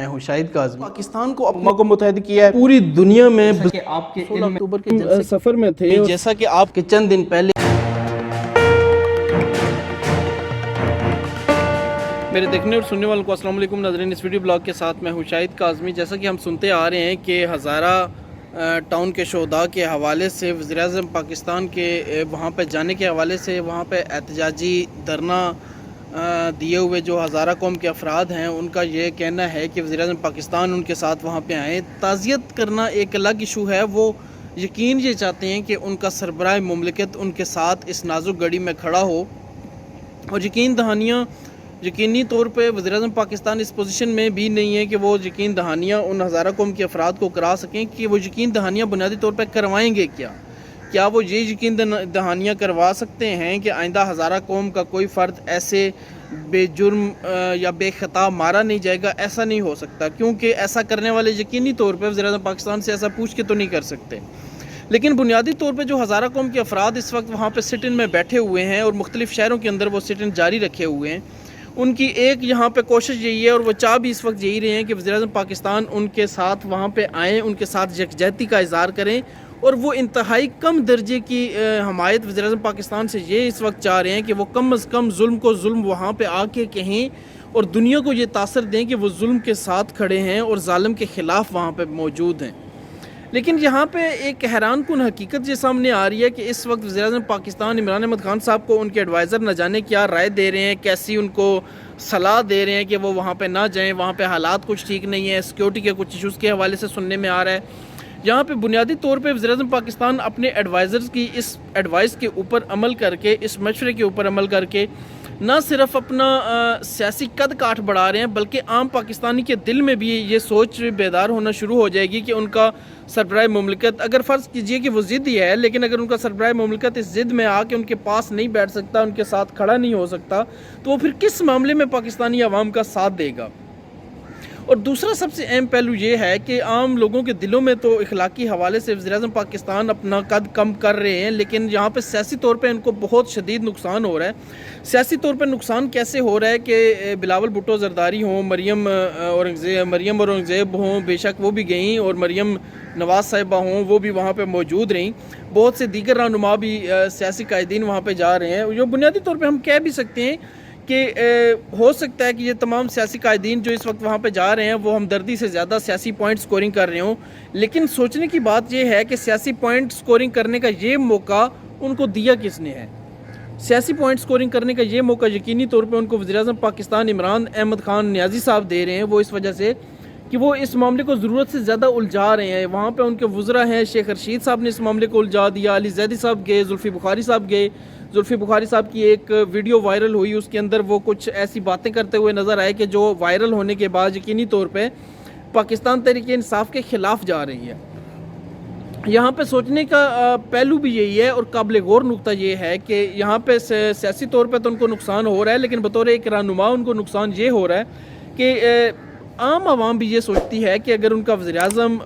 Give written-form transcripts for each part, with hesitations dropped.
میں ہوں شاہد کاظمی۔ پاکستان کو اقوام کو متحد کیا ہے پوری دنیا میں 16 اکتوبر کے سفر میں تھے، جیسا کہ آپ کے چند دن پہلے میرے دیکھنے اور سننے والوں کو السلام علیکم ناظرین، اس ویڈیو بلاگ کے ساتھ میں ہوں شاہد کاظمی۔ جیسا کہ ہم سنتے آ رہے ہیں کہ ہزارہ ٹاؤن کے شہداء کے حوالے سے وزیر اعظم پاکستان کے وہاں پہ جانے کے حوالے سے وہاں پہ احتجاجی دھرنا دیے ہوئے جو ہزارہ قوم کے افراد ہیں، ان کا یہ کہنا ہے کہ وزیر اعظم پاکستان ان کے ساتھ وہاں پہ آئیں۔ تعزیت کرنا ایک الگ ایشو ہے، وہ یقین یہ چاہتے ہیں کہ ان کا سربراہ مملکت ان کے ساتھ اس نازک گھڑی میں کھڑا ہو، اور یقینی طور پہ وزیر اعظم پاکستان اس پوزیشن میں بھی نہیں ہے کہ وہ یقین دہانیاں ان ہزارہ قوم کے افراد کو کرا سکیں کہ وہ یقین دہانیاں بنیادی طور پہ کروائیں گے۔ کیا وہ یہ یقین دہانیاں کروا سکتے ہیں کہ آئندہ ہزارہ قوم کا کوئی فرد ایسے بے جرم یا بے خطا مارا نہیں جائے گا؟ ایسا نہیں ہو سکتا، کیونکہ ایسا کرنے والے یقینی طور پہ وزیر اعظم پاکستان سے ایسا پوچھ کے تو نہیں کر سکتے۔ لیکن بنیادی طور پہ جو ہزارہ قوم کے افراد اس وقت وہاں پہ سٹ ان میں بیٹھے ہوئے ہیں اور مختلف شہروں کے اندر وہ سٹ ان جاری رکھے ہوئے ہیں، ان کی ایک یہاں پہ کوشش یہی ہے، اور وہ چاہ بھی اس وقت یہی رہے ہیں کہ وزیر اعظم پاکستان ان کے ساتھ وہاں پہ آئیں، ان کے ساتھ یکجہتی کا اظہار کریں، اور وہ انتہائی کم درجے کی حمایت وزیر اعظم پاکستان سے یہ اس وقت چاہ رہے ہیں کہ وہ کم از کم ظلم کو ظلم وہاں پہ آ کے کہیں اور دنیا کو یہ تاثر دیں کہ وہ ظلم کے ساتھ کھڑے ہیں اور ظالم کے خلاف وہاں پہ موجود ہیں۔ لیکن یہاں پہ ایک حیران کن حقیقت یہ سامنے آ رہی ہے کہ اس وقت وزیر اعظم پاکستان عمران احمد خان صاحب کو ان کے ایڈوائزر نہ جانے کیا رائے دے رہے ہیں، کیسی ان کو صلاح دے رہے ہیں کہ وہ وہاں پہ نہ جائیں، وہاں پہ حالات کچھ ٹھیک نہیں ہیں، سیکیورٹی کے کچھ ایشوز کے حوالے سے سننے میں آ رہا ہے۔ یہاں پہ بنیادی طور پہ وزیر اعظم پاکستان اپنے ایڈوائزرز کی اس ایڈوائس کے اوپر عمل کر کے، اس مشورے کے اوپر عمل کر کے نہ صرف اپنا سیاسی قد کاٹ بڑھا رہے ہیں، بلکہ عام پاکستانی کے دل میں بھی یہ سوچ بیدار ہونا شروع ہو جائے گی کہ ان کا سربراہ مملکت، اگر فرض کیجئے کہ وہ ضد ہی ہے، لیکن اگر ان کا سربراہ مملکت اس ضد میں آ کے ان کے پاس نہیں بیٹھ سکتا، ان کے ساتھ کھڑا نہیں ہو سکتا، تو وہ پھر کس معاملے میں پاکستانی عوام کا ساتھ دے گا؟ اور دوسرا سب سے اہم پہلو یہ ہے کہ عام لوگوں کے دلوں میں تو اخلاقی حوالے سے وزیر اعظم پاکستان اپنا قد کم کر رہے ہیں، لیکن یہاں پہ سیاسی طور پہ ان کو بہت شدید نقصان ہو رہا ہے۔ سیاسی طور پہ نقصان کیسے ہو رہا ہے کہ بلاول بھٹو زرداری ہوں، مریم اورنگزیب ہوں، بے شک وہ بھی گئیں، اور مریم نواز صاحبہ ہوں، وہ بھی وہاں پہ موجود رہیں، بہت سے دیگر رہنما بھی سیاسی قائدین وہاں پہ جا رہے ہیں، جو بنیادی طور پہ ہم کہہ بھی سکتے ہیں کہ ہو سکتا ہے کہ یہ تمام سیاسی قائدین جو اس وقت وہاں پہ جا رہے ہیں وہ ہمدردی سے زیادہ سیاسی پوائنٹ سکورنگ کر رہے ہوں، لیکن سوچنے کی بات یہ ہے کہ سیاسی پوائنٹ سکورنگ کرنے کا یہ موقع ان کو دیا کس نے ہے؟ سیاسی پوائنٹ سکورنگ کرنے کا یہ موقع یقینی طور پہ ان کو وزیر اعظم پاکستان عمران احمد خان نیازی صاحب دے رہے ہیں، وہ اس وجہ سے کہ وہ اس معاملے کو ضرورت سے زیادہ الجھا رہے ہیں۔ وہاں پہ ان کے وزراء ہیں، شیخ رشید صاحب نے اس معاملے کو الجھا دیا، علی زیدی صاحب گئے، زلفی بخاری صاحب گئے۔ زلفی بخاری صاحب کی ایک ویڈیو وائرل ہوئی، اس کے اندر وہ کچھ ایسی باتیں کرتے ہوئے نظر آئے کہ جو وائرل ہونے کے بعد یقینی طور پہ پاکستان تحریک انصاف کے خلاف جا رہی ہے۔ یہاں پہ سوچنے کا پہلو بھی یہی ہے، اور قابل غور نقطہ یہ ہے کہ یہاں پہ سیاسی طور پہ تو ان کو نقصان ہو رہا ہے، لیکن بطور ایک رہنما ان کو نقصان یہ ہو رہا ہے کہ عام عوام بھی یہ سوچتی ہے کہ اگر ان کا وزیر اعظم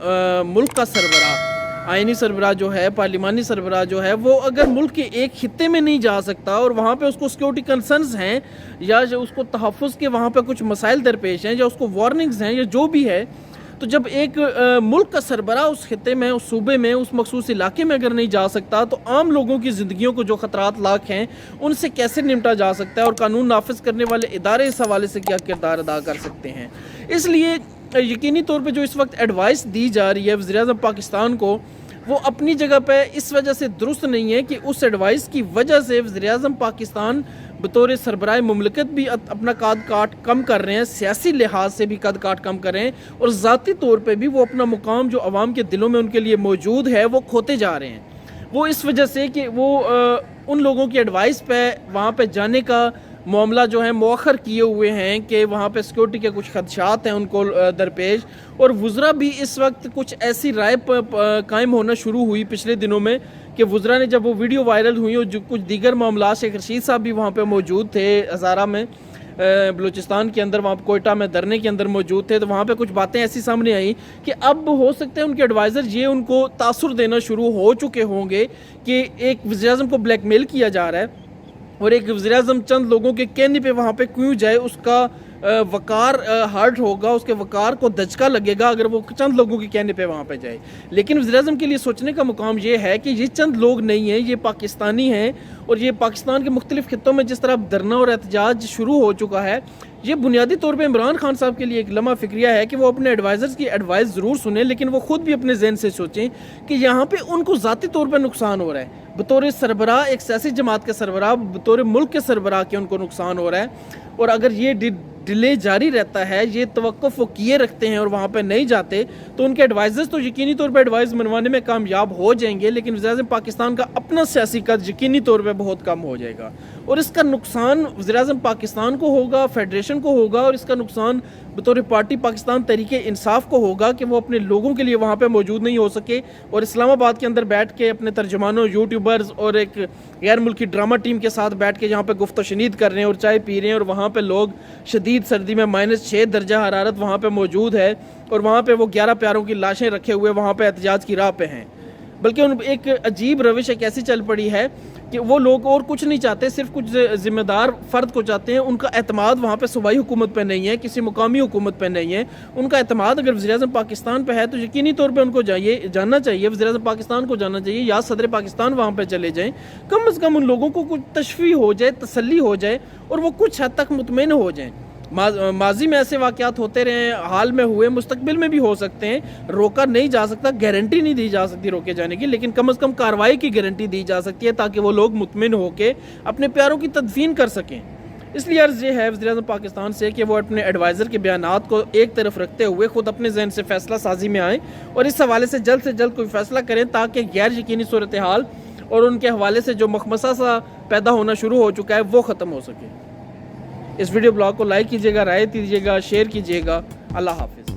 ملک کا سربراہ، آئینی سربراہ جو ہے، پارلیمانی سربراہ جو ہے، وہ اگر ملک کے ایک خطے میں نہیں جا سکتا اور وہاں پہ اس کو سیکیورٹی کنسرنز ہیں، یا اس کو تحفظ کے وہاں پہ کچھ مسائل درپیش ہیں، یا اس کو وارننگز ہیں، یا جو بھی ہے، تو جب ایک ملک کا سربراہ اس خطے میں، اس صوبے میں، اس مخصوص علاقے میں اگر نہیں جا سکتا، تو عام لوگوں کی زندگیوں کو جو خطرات لاحق ہیں ان سے کیسے نمٹا جا سکتا ہے، اور قانون نافذ کرنے والے ادارے اس حوالے سے کیا کردار ادا کر سکتے ہیں؟ اس لیے یقینی طور پہ جو اس وقت ایڈوائس دی جا رہی ہے وزیر اعظم پاکستان کو، وہ اپنی جگہ پہ اس وجہ سے درست نہیں ہے کہ اس ایڈوائس کی وجہ سے وزیر اعظم پاکستان بطور سربراہ مملکت بھی اپنا قد کاٹ کم کر رہے ہیں، سیاسی لحاظ سے بھی قد کاٹ کم کر رہے ہیں، اور ذاتی طور پہ بھی وہ اپنا مقام جو عوام کے دلوں میں ان کے لیے موجود ہے وہ کھوتے جا رہے ہیں۔ وہ اس وجہ سے کہ وہ ان لوگوں کی ایڈوائس پہ وہاں پہ جانے کا معاملہ جو ہے مؤخر کیے ہوئے ہیں کہ وہاں پہ سیکورٹی کے کچھ خدشات ہیں ان کو درپیش، اور وزراء بھی اس وقت کچھ ایسی رائے قائم ہونا شروع ہوئی پچھلے دنوں میں کہ وزراء نے جب وہ ویڈیو وائرل ہوئی، اور جو کچھ دیگر معاملات، شیخ رشید صاحب بھی وہاں پہ موجود تھے ہزارہ میں، بلوچستان کے اندر، وہاں کوئٹہ میں دھرنے کے اندر موجود تھے، تو وہاں پہ کچھ باتیں ایسی سامنے آئیں کہ اب ہو سکتا ہے ان کے ایڈوائزر یہ ان کو تاثر دینا شروع ہو چکے ہوں گے کہ ایک وزیر اعظم کو بلیک میل کیا جا رہا ہے، اور ایک وزیر اعظم چند لوگوں کے کہنے پہ وہاں پہ کیوں جائے، اس کا وقار ہرٹ ہوگا, اس کے وقار کو دھچکا لگے گا اگر وہ چند لوگوں کے کہنے پہ وہاں پہ جائے. لیکن وزیر اعظم کے لیے سوچنے کا مقام یہ ہے کہ یہ چند لوگ نہیں ہیں, یہ پاکستانی ہیں, اور یہ پاکستان کے مختلف خطوں میں جس طرح دھرنا اور احتجاج شروع ہو چکا ہے, یہ بنیادی طور پہ عمران خان صاحب کے لیے ایک لمحہ فکریہ ہے کہ وہ اپنے ایڈوائزرز کی ایڈوائز ضرور سنیں, لیکن وہ خود بھی اپنے ذہن سے سوچیں کہ یہاں پہ ان کو ذاتی طور پہ نقصان ہو رہا ہے. بطور سربراہ, ایک سیاسی جماعت کے سربراہ, بطور ملک کے سربراہ کے ان کو نقصان ہو رہا ہے. اور اگر یہ ڈیلے جاری رہتا ہے, یہ توقف وہ کیے رکھتے ہیں اور وہاں پہ نہیں جاتے, تو ان کے ایڈوائزرز تو یقینی طور پہ ایڈوائز منوانے میں کامیاب ہو جائیں گے, لیکن وزیر اعظم پاکستان کا اپنا سیاسی قد یقینی طور پہ بہت کم ہو جائے گا. اور اس کا نقصان وزیر اعظم پاکستان کو ہوگا, فیڈریشن کو ہوگا, اور اس کا نقصان بطور پارٹی پاکستان تحریک انصاف کو ہوگا کہ وہ اپنے لوگوں کے لیے وہاں پہ موجود نہیں ہو سکے, اور اسلام آباد کے اندر بیٹھ کے اپنے ترجمانوں, یوٹیوبرز اور ایک غیر ملکی ڈرامہ ٹیم کے ساتھ بیٹھ کے یہاں پہ گفت و شنید کر رہے ہیں اور چائے پی رہے ہیں, اور وہاں پہ لوگ شدید سردی میں -6 درجہ حرارت وہاں پہ موجود ہے, اور وہاں پہ وہ 11 پیاروں کی لاشیں رکھے ہوئے وہاں پہ احتجاج کی راہ پہ ہیں. بلکہ ایک عجیب روش ایک ایسی چل پڑی ہے کہ وہ لوگ اور کچھ نہیں چاہتے, صرف کچھ ذمہ دار فرد کو چاہتے ہیں. ان کا اعتماد وہاں پہ صوبائی حکومت پہ نہیں ہے, کسی مقامی حکومت پہ نہیں ہے. ان کا اعتماد اگر وزیر اعظم پاکستان پہ ہے تو یقینی طور پہ ان کو جاننا چاہیے, وزیر اعظم پاکستان کو جاننا چاہیے, یا صدر پاکستان وہاں پہ چلے جائیں. کم از کم ان لوگوں کو کچھ تشفیع ہو جائے, تسلی ہو جائے, اور وہ کچھ حد تک مطمئن ہو جائیں. ماضی میں ایسے واقعات ہوتے رہے, حال میں ہوئے, مستقبل میں بھی ہو سکتے ہیں, روکا نہیں جا سکتا, گارنٹی نہیں دی جا سکتی روکے جانے کی, لیکن کم از کم کارروائی کی گارنٹی دی جا سکتی ہے تاکہ وہ لوگ مطمئن ہو کے اپنے پیاروں کی تدفین کر سکیں. اس لیے عرض یہ ہے وزیر اعظم پاکستان سے کہ وہ اپنے ایڈوائزر کے بیانات کو ایک طرف رکھتے ہوئے خود اپنے ذہن سے فیصلہ سازی میں آئیں, اور اس حوالے سے جلد کوئی فیصلہ کریں تاکہ غیر یقینی صورتحال اور ان کے حوالے سے جو مخمصہ سا پیدا ہونا شروع ہو چکا ہے وہ ختم ہو سکے. اس ویڈیو بلاگ کو لائک کیجیے گا, رائے دیجیے گا, شیئر کیجیے گا. اللہ حافظ.